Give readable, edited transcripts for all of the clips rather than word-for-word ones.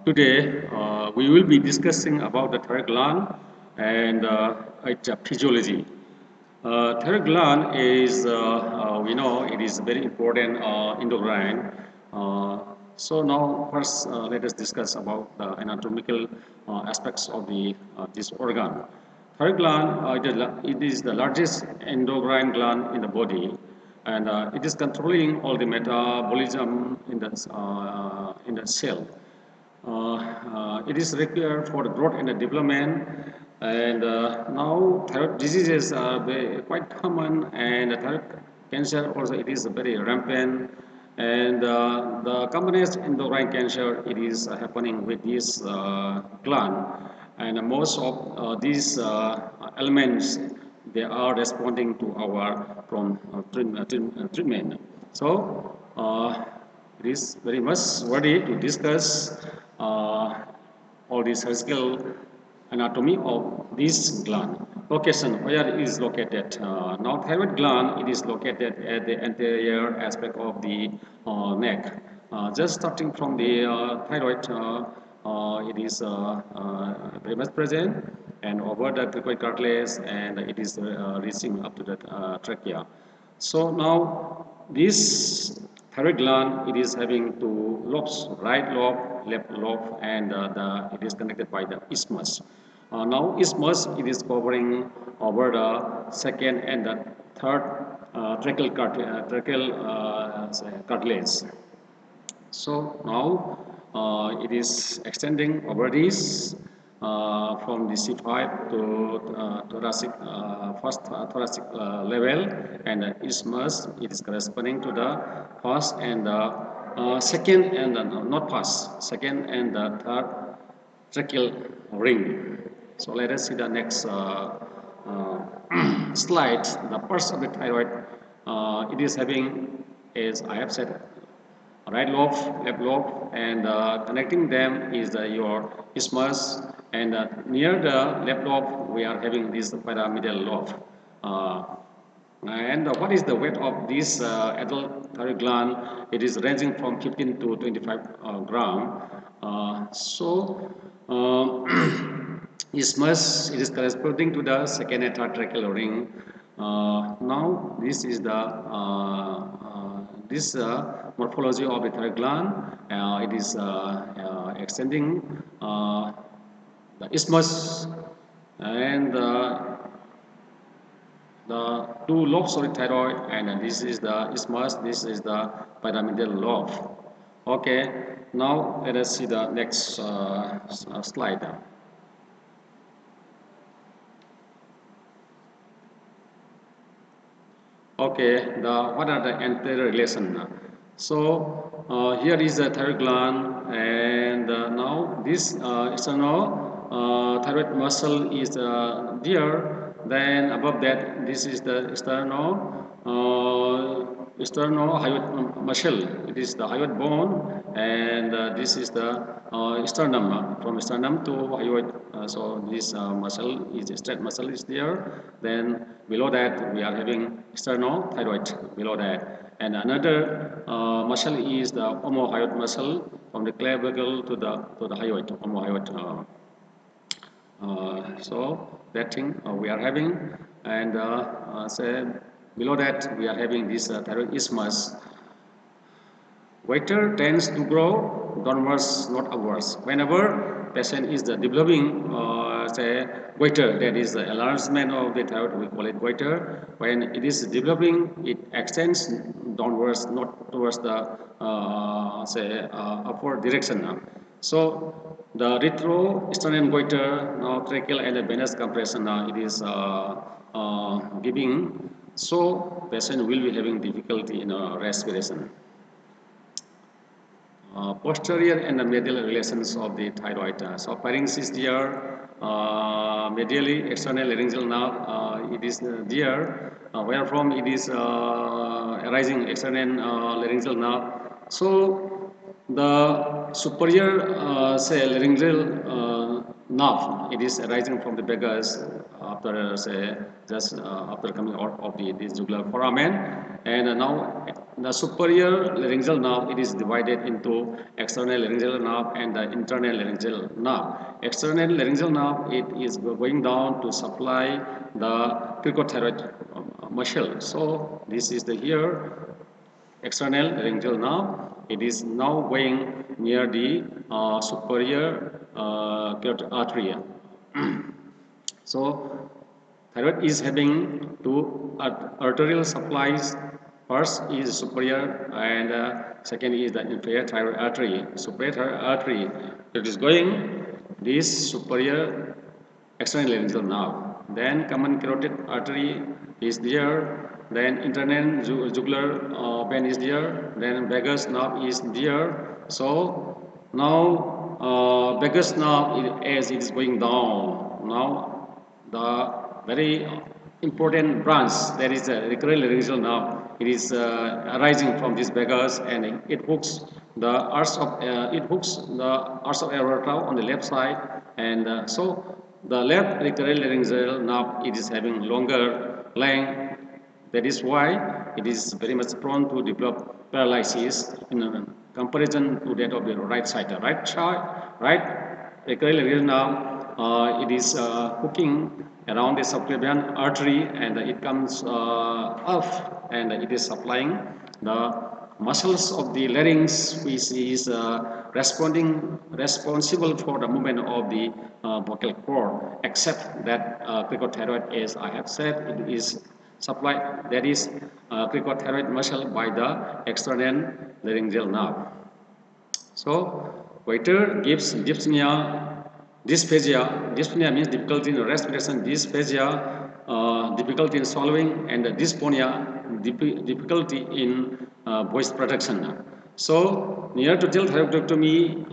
Today, we will be discussing about the thyroid gland and its physiology. Thyroid gland is, we know, it is very important endocrine. So now, first, let us discuss about the anatomical aspects of this organ. Thyroid gland, it is the largest endocrine gland in the body, and it is controlling all the metabolism in the cell. It is required for the growth and the development. And now thyroid diseases are quite common, and thyroid cancer also it is very rampant. And the commonest endocrine cancer it is happening with this gland, and most of these elements they are responding to our from treatment. So. It is very much worthy to discuss all the surgical anatomy of this gland. Location, where it is located. Now, thyroid gland, it is located at the anterior aspect of the neck. Just starting from the thyroid, it is very much present and over the cricoid cartilage, and it is reaching up to the trachea. So now this thyroid gland it is having two lobes, right lobe, left lobe, and it is connected by the isthmus. Now isthmus it is covering over the second and the third tracheal cartilage. So now it is extending over this from the C5 to thoracic, first thoracic level, and the isthmus it is corresponding to the first and the second and the, not first, second and the third tracheal ring. So let us see the next slide. The pulse of the thyroid, it is having, as I have said, right lobe, left lobe, and connecting them is your isthmus. And near the left lobe, we are having this pyramidal lobe. Uh, and what is the weight of this adult thyroid gland? It is ranging from 15 to 25 gram. Isthmus it is corresponding to the second and third tracheal ring. Now this is the this morphology of the thyroid gland. It is extending the isthmus and the two lobes of the thyroid, and this is the isthmus, this is the pyramidal lobe. Okay, now let us see the next slide. Okay, what are the anterior relation? So here is the thyroid gland, and now this external thyroid muscle is there. Then above that, this is the hyoid muscle. It is the hyoid bone, and this is the sternum. From sternum to hyoid, so this muscle is straight muscle is there. Then below that we are having sternothyroid below that, and another muscle is the omohyoid muscle from the clavicle to the hyoid, omohyoid. So that thing we are having, and say below that we are having this thyroid isthmus. Waiter tends to grow downwards, not upwards. Whenever patient is developing, say, goiter, that is the enlargement of the thyroid, we call it goiter. When it is developing, it extends downwards, not towards the, upward direction. So the retrosternal goiter, now tracheal and the venous compression, it is giving. So patient will be having difficulty in respiration. Posterior and the medial relations of the thyroid. So pharynx is there, medially external laryngeal nerve, it is there, where from it is arising external laryngeal nerve. So the superior say laryngeal nerve. It is arising from the vagus after say just after coming out of the this jugular foramen, and now the superior laryngeal nerve it is divided into external laryngeal nerve and the internal laryngeal nerve. External laryngeal nerve it is going down to supply the cricothyroid muscle. So this is the here external laryngeal nerve. It is now going near the superior carotid artery. So thyroid is having two arterial supplies. First is superior and second is the inferior thyroid artery. Superior thyroid artery it is going this superior external laryngeal nerve. Then common carotid artery is there. Then internal jugular vein is there. Then vagus nerve is there. So now vagus nerve as it is going down. Now the very important branch that is the recurrent laryngeal nerve. It is arising from this vagus and it hooks the arch of aorta on the left side, and so the left recurrent laryngeal nerve it is having longer length. That is why it is very much prone to develop paralysis in comparison to that of the right side. The right side, right recurrent laryngeal nerve, it is hooking around the subclavian artery, and it comes up, and it is supplying the muscles of the larynx, which is responsible for the movement of the vocal cord, except that cricothyroid, as I have said, it is supplied, that is cricothyroid muscle by the external laryngeal nerve. So waiter gives dyspnea, dysphagia. Dyspnea means difficulty in respiration, dysphagia, difficulty in swallowing, and dysphonia, difficulty in voice production. So near total thyroidectomy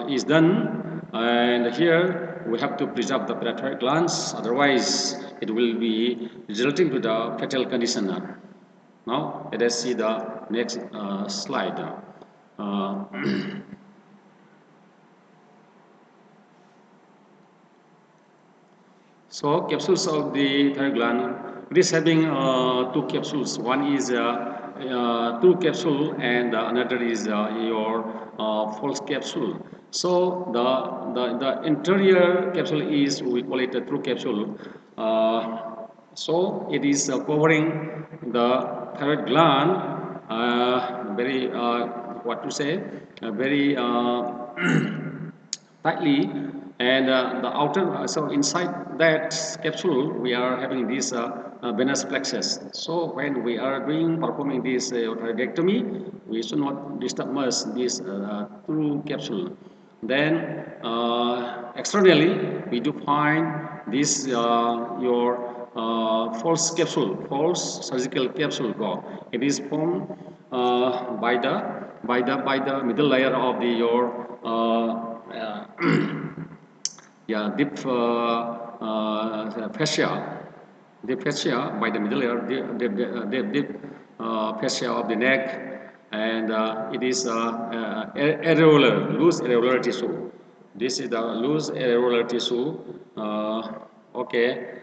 is done, and here we have to preserve the parathyroid glands, otherwise it will be resulting to the fatal condition. Now let us see the next slide. Uh, So capsules of the thyroid gland, it is having two capsules. One is two capsule and another is your false capsule. So the interior capsule is, we call it a true capsule. So it is covering the thyroid gland very what to say very tightly, and the outer so inside that capsule we are having this venous plexus. So when we are performing this thyroidectomy, we should not disturb much this through capsule. Then externally we do find this your false capsule, false surgical capsule. It is formed by the middle layer of the your yeah, fascia, deep fascia by the middle layer, deep fascia of the neck, and it is areolar, loose areolar tissue. This is the loose areolar tissue. Okay.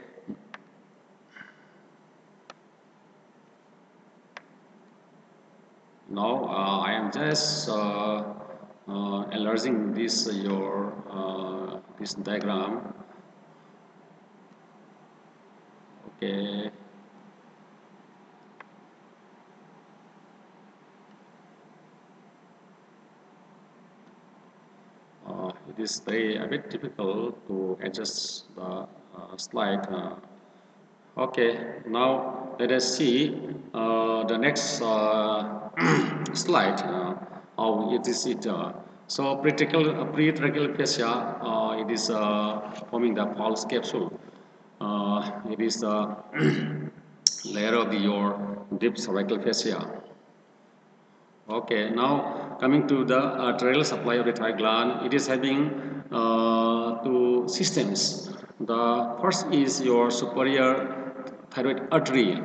Now I am just enlarging this your this diagram. Okay. It is a bit difficult to adjust the slide. Okay, now let us see the next slide. How it is it. So pretracheal fascia, it is forming the false capsule. It is the layer of your deep cervical fascia. Okay, now coming to the arterial supply of the thyroid gland, it is having two systems. The first is your superior thyroid artery.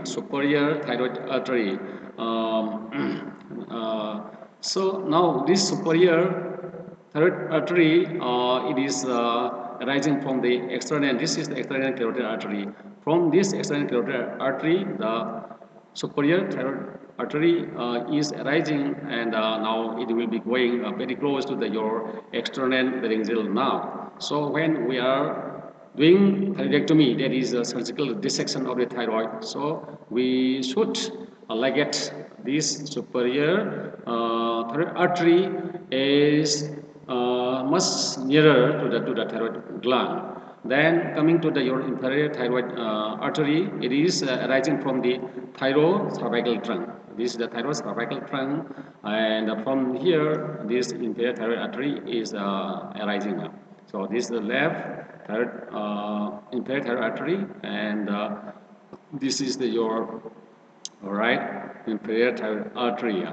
So now this superior Thyroid artery, it is arising from the external, this is the external carotid artery. From this external carotid artery, the superior thyroid artery is arising, and now it will be going very close to your external laryngeal nerve. So when we are doing thyroidectomy, that is a surgical dissection of the thyroid. So we should ligate this superior thyroid artery is much nearer to the thyroid gland. Then coming to the your inferior thyroid artery, it is arising from the thyrocervical trunk. This is the thyrocervical trunk, and from here, this inferior thyroid artery is arising. So this is the left thyroid, inferior thyroid artery, and this is the your right inferior thyroid artery.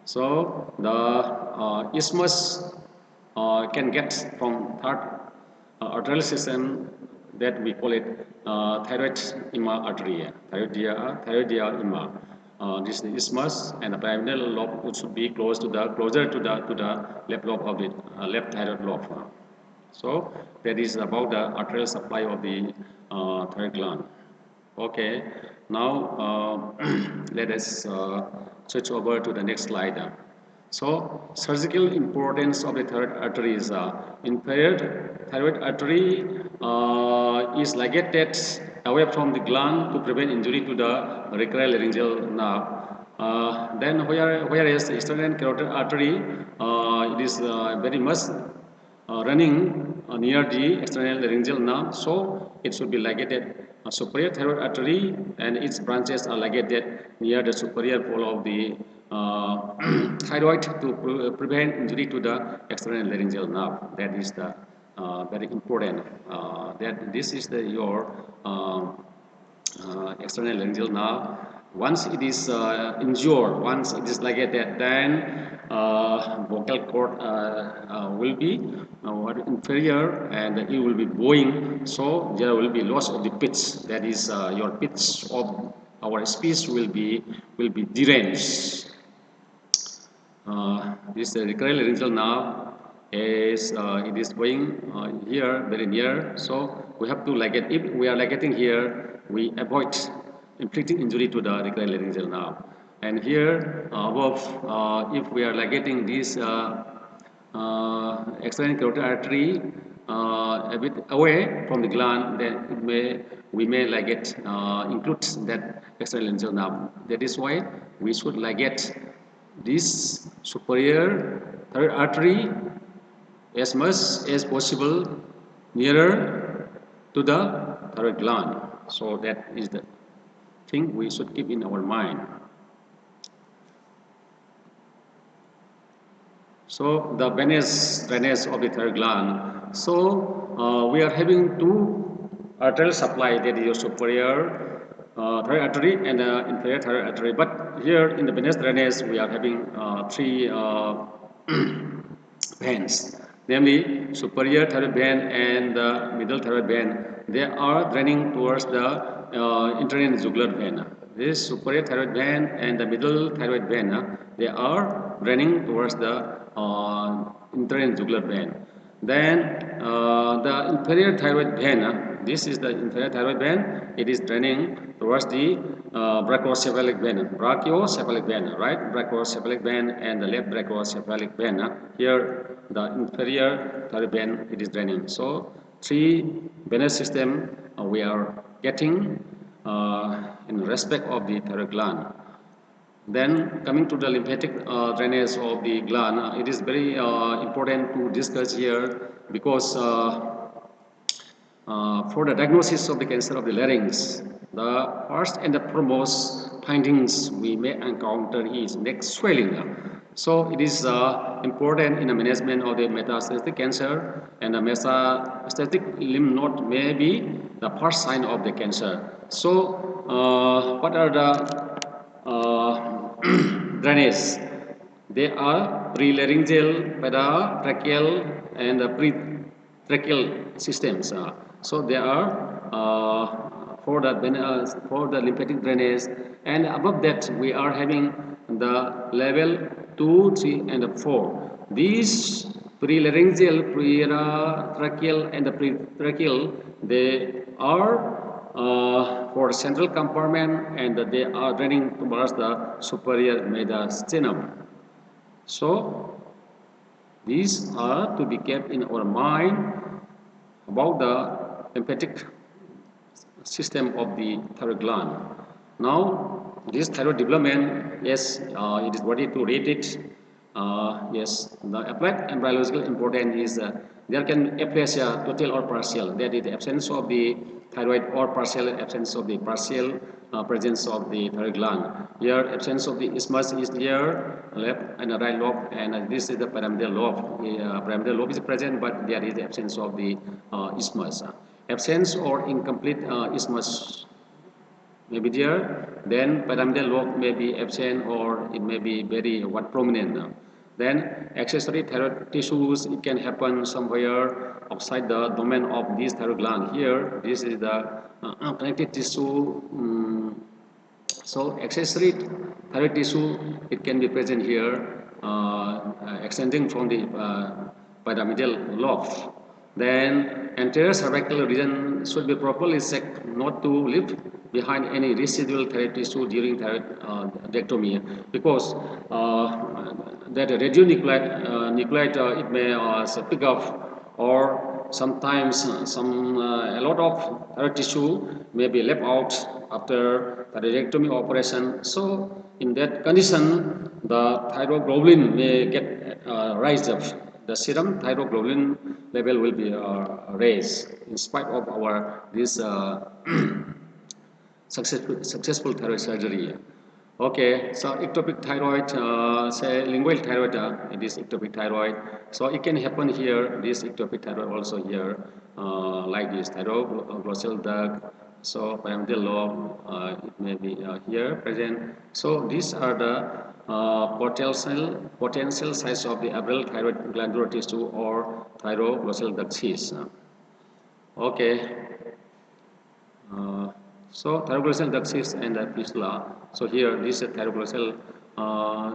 So the isthmus can get from third arterial system that we call it thyroid ima artery, thyroidia ima. This is the isthmus, and the pyramidal lobe should be closer to the left lobe of the left thyroid lobe. So that is about the arterial supply of the thyroid gland. Okay, now let us switch over to the next slide. So, surgical importance of the thyroid artery is impaired thyroid artery is ligated away from the gland to prevent injury to the recrolaryngeal nerve. Then, whereas the external carotid artery, it is very much running near the external laryngeal nerve, so it should be ligated superior thyroid artery, and its branches are ligated near the superior pole of the thyroid to prevent injury to the external laryngeal nerve. That is the very important. That this is the your external laryngeal nerve. Once it is injured, once it is ligated, then vocal cord will be inferior, and it will be bowing. So there will be loss of the pitch. That is, your pitch of our speech will be deranged. This recurrent laryngeal nerve is it is going here very near, so we have to ligate. If we are ligating here, we avoid inflicting injury to the recurrent laryngeal nerve. And here above, if we are ligating this external carotid artery a bit away from the gland, then we may ligate include that external laryngeal nerve. That is why we should ligate this superior thyroid artery as much as possible nearer to the thyroid gland. So that is the thing we should keep in our mind. So the venous drainage of the thyroid gland. So we are having two arterial supply, that is your superior thyroid artery and inferior thyroid artery. But here in the venous drainage, we are having three veins, namely superior thyroid vein and the middle thyroid vein. They are draining towards the internal jugular vein. This superior thyroid vein and the middle thyroid vein, they are draining towards the internal jugular vein. Then the inferior thyroid vein, this is the inferior thyroid vein, it is draining towards the brachiocephalic vein, right? Brachiocephalic vein and the left brachiocephalic vein. Here, the inferior thyroid vein, it is draining. So, three venous system we are getting in respect of the thyroid gland. Then coming to the lymphatic drainage of the gland, it is very important to discuss here because for the diagnosis of the cancer of the larynx, the first and the foremost findings we may encounter is neck swelling. So it is important in the management of the metastatic cancer, and the metastatic lymph node may be the first sign of the cancer. So what are the drainage? They are prelaryngeal, paratracheal, and pretracheal systems. So they are for the lymphatic drainage, and above that we are having the level 2, 3, and 4. These Prelaryngeal, pretracheal, and the pretracheal, they are for central compartment and they are running towards the superior mediastinum. So these are to be kept in our mind about the lymphatic system of the thyroid gland. Now, this thyroid development, yes, it is ready to rate it. Yes, the applied embryological importance is there can be aplasia, total or partial. That is the absence of the thyroid or partial absence of the partial presence of the thyroid gland. Here, absence of the isthmus is here, left and the right lobe, and this is the pyramidal lobe. The pyramidal lobe is present, but there is the absence of the isthmus. Absence or incomplete isthmus may be there, then pyramidal lobe may be absent or it may be very prominent. Then accessory thyroid tissues, it can happen somewhere outside the domain of this thyroid gland. Here, this is the connective tissue. So accessory thyroid tissue, it can be present here, extending from the pyramidal lobe. Then anterior cervical region should be properly checked not to leave behind any residual thyroid tissue during thyroidectomy because that radionuclide it may pick up or sometimes a lot of thyroid tissue may be left out after thyroidectomy operation. So in that condition, the thyroglobulin may get raised up. The serum thyroglobulin level will be raised in spite of our this successful thyroid surgery. Okay, so ectopic thyroid, say lingual thyroid, it is ectopic thyroid. So it can happen here, this ectopic thyroid also here, like this thyroglossal duct. So pyramidal lobe, it may be here present. So these are the potential size of the abral thyroid glandular tissue or thyroglossal duct cyst. Okay. Uh, so thyroglossal duct cyst and the fistula. So here this is thyroglossal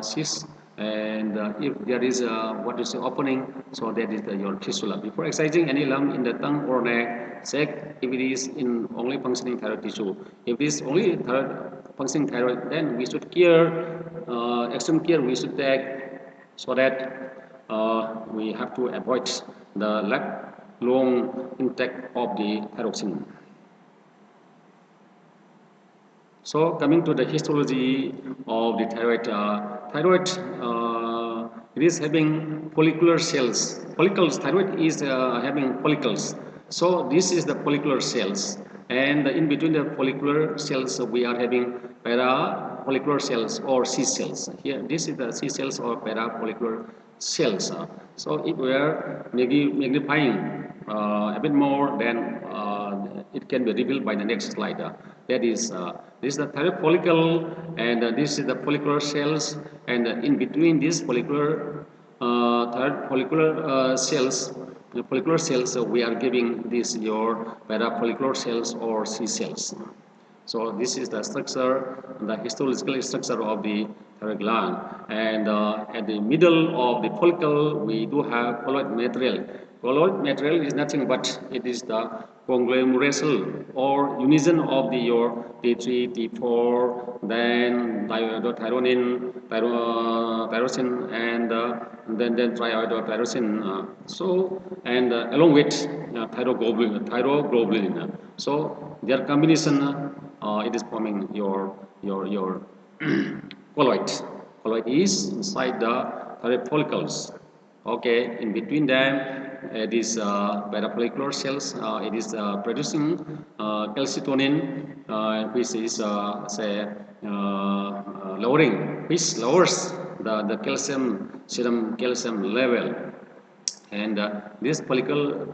cyst, and if there is what is the opening, so that is your fistula. Before excising any lump in the tongue or neck, check if it is in only functioning thyroid tissue. If it is only functioning thyroid, then we should extreme care we should take so that we have to avoid the long intake of the thyroxine. So coming to the histology of the thyroid it is having follicular cells. Follicles, thyroid is having follicles. So this is the follicular cells, and in between the follicular cells we are having parafollicular cells or C cells. Here, this is the C cells or parafollicular cells. So if we are magnifying a bit more, then it can be revealed by the next slide. That is, this is the thyroid follicle, and this is the follicular cells, and in between these thyroid follicular cells, the follicular cells, we are giving this your parafollicular cells or C cells. So this is the structure, the histological structure of the thyroid gland. And at the middle of the follicle, we do have colloid material. Colloid material is nothing but it is the conglomeration or unison of your T3, T4, then diiodothyronine, tyrosine, and then triiodotyrosine. So and along with thyroglobulin. So their combination it is forming your colloid. Colloid is inside the thyroid follicles. Okay, in between them, it is parafollicular cells. It is producing calcitonin, which is say lowering, which lowers the calcium serum calcium level. And these follicles,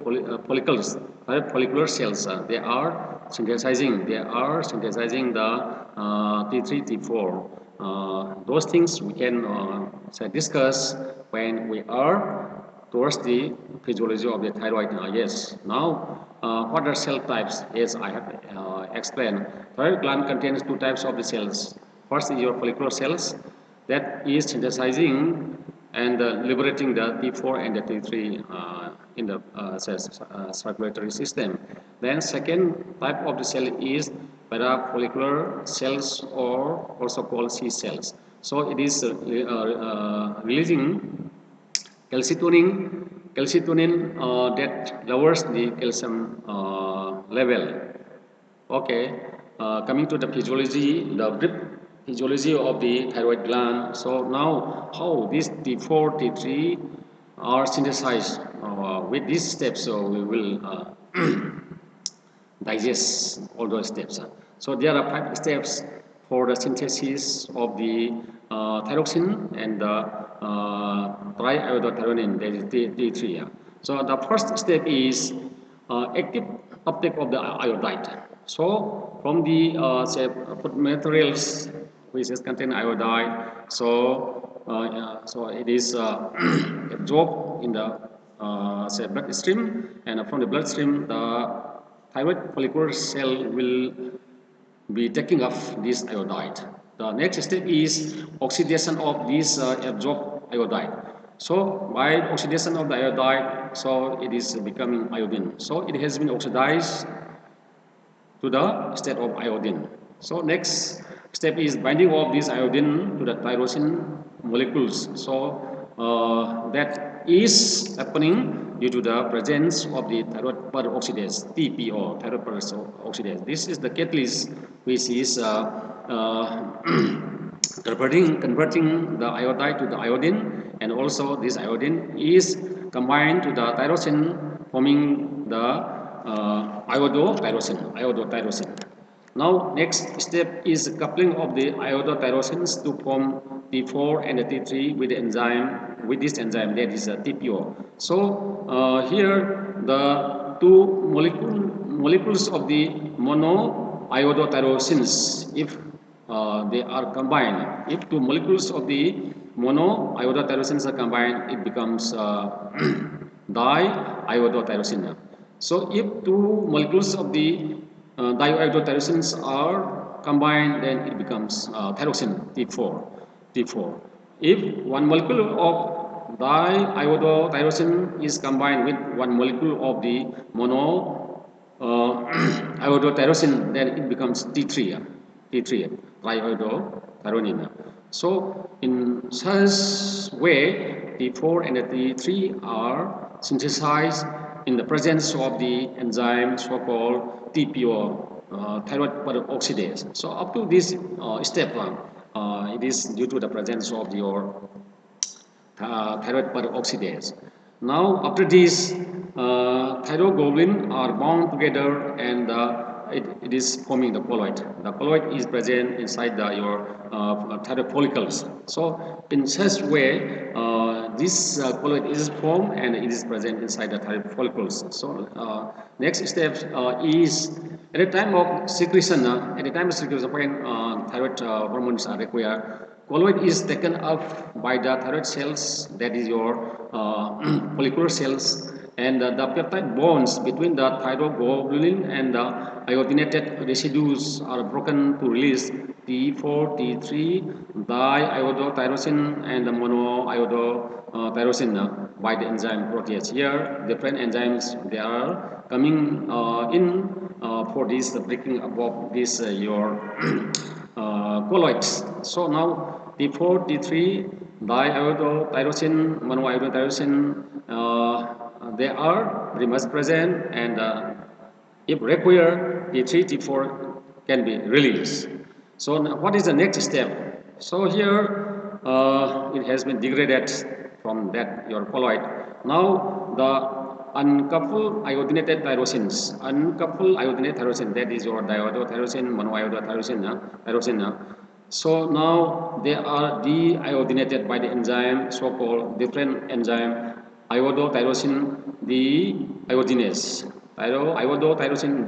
follicular cells, they are synthesizing the T3, T4. Those things we can discuss when we are towards the physiology of the thyroid. Yes. Now, what are cell types? Yes, I have explained. Thyroid gland contains two types of the cells. First is your follicular cells that is synthesizing and liberating the T4 and the T3 in the circulatory system. Then second type of the cell is parafollicular cells, or also called C cells. So it is releasing calcitonin that lowers the calcium level. Okay, coming to the physiology, the brief physiology of the thyroid gland. So now, how these T4, T3 are synthesized with these steps. So we will digest all those steps. So there are 5 steps for the synthesis of the thyroxine and the triiodothyronine, that is T3. So the first step is active uptake of the iodide. So from the say food materials which is contain iodide, so it is absorbed in the say bloodstream, and from the bloodstream the thyroid follicular cell will be taking up this iodide. The next step is oxidation of this absorbed iodide. So by oxidation of the iodide, so it is becoming iodine. So it has been oxidized to the state of iodine. So next step is binding of this iodine to the tyrosine molecules. So that is happening due to the presence of the thyroid peroxidase, TPO, thyroid peroxidase. This is the catalyst which is converting the iodide to the iodine, and also this iodine is combined to the tyrosine, forming the iodotyrosine. Now next step is coupling of the iodotyrosines to form T4 and the T3 with the enzyme, with this enzyme, that is a TPO. So here the two molecules of the monoiodotyrosines, if they are combined, if two molecules of the monoiodotyrosines are combined, it becomes diiodotyrosine. So if two molecules of the diiodotyrosines are combined, then it becomes thyroxine T4. T4. If one molecule of diiodotyrosine is combined with one molecule of the mono iodotyrosine, then it becomes T3. T3, triiodotyrosine. So in such way, T4 and the T3 are synthesized in the presence of the enzyme so-called TPO, thyroid peroxidase. So up to this step, it is due to the presence of your thyroid peroxidase. Now after this, thyroglobulin are bound together, and it is forming the colloid. The colloid is present inside your thyroid follicles. So in such way, this colloid is formed and it is present inside the thyroid follicles. So next step is at the time of secretion. When thyroid hormones are required, colloid is taken up by the thyroid cells, that is your follicular cells, and the peptide bonds between the thyroglobulin and the iodinated residues are broken to release T4, T3, diiodotyrosine, and the monoiodotyrosine by the enzyme protease. Here, different enzymes, they are coming in for this breaking up of this your colloids. So now T4, T3, diiodotyrosine, monoiodotyrosine, they are very much present, and if required, T3, T4 can be released. So now what is the next step? So here it has been degraded from that your colloid. Now the uncoupled iodinated tyrosine, that is your diiodotyrosine, monoiodotyrosine, tyrosine. So now they are deiodinated by the enzyme, so-called different enzyme, iodotyrosine deiodinase, iodotyrosine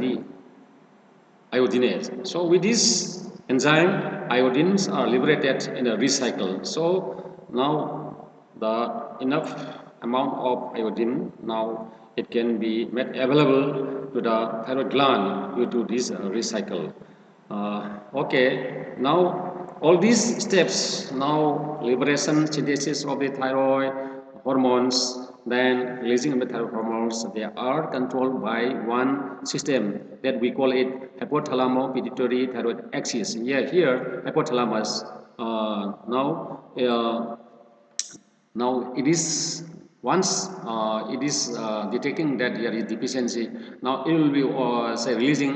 deiodinase. So with this enzyme, iodines are liberated in a recycle. So now the enough amount of iodine, now it can be made available to the thyroid gland due to this recycle. Okay, now all these steps now liberation synthesis of the thyroid hormones, then releasing of the thyroid hormones, they are controlled by one system that we call it hypothalamo pituitary thyroid axis. Here hypothalamus now uh, now it is once it is detecting that there is deficiency. Now it will be say releasing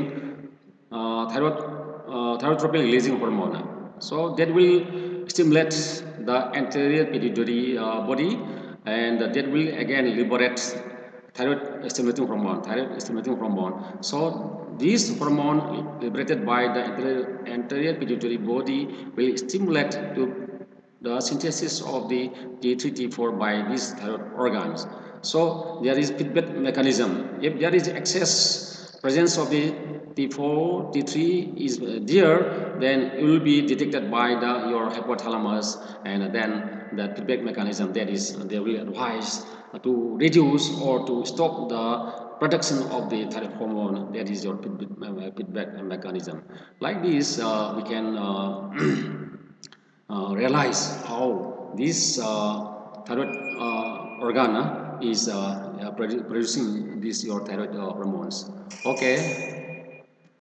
thyrotropic releasing hormone. So that will stimulate the anterior pituitary body, and that will again liberate thyroid stimulating hormone. So this hormone liberated by the anterior pituitary body will stimulate to the synthesis of the T3, T4 by these thyroid organs. So there is feedback mechanism. If there is excess presence of the T4, T3 is there, then it will be detected by your hypothalamus, and then the feedback mechanism, that is, they will advise to reduce or to stop the production of the thyroid hormone. That is your feedback mechanism. Like this, we can realize how this thyroid organ is producing these your thyroid hormones. Okay,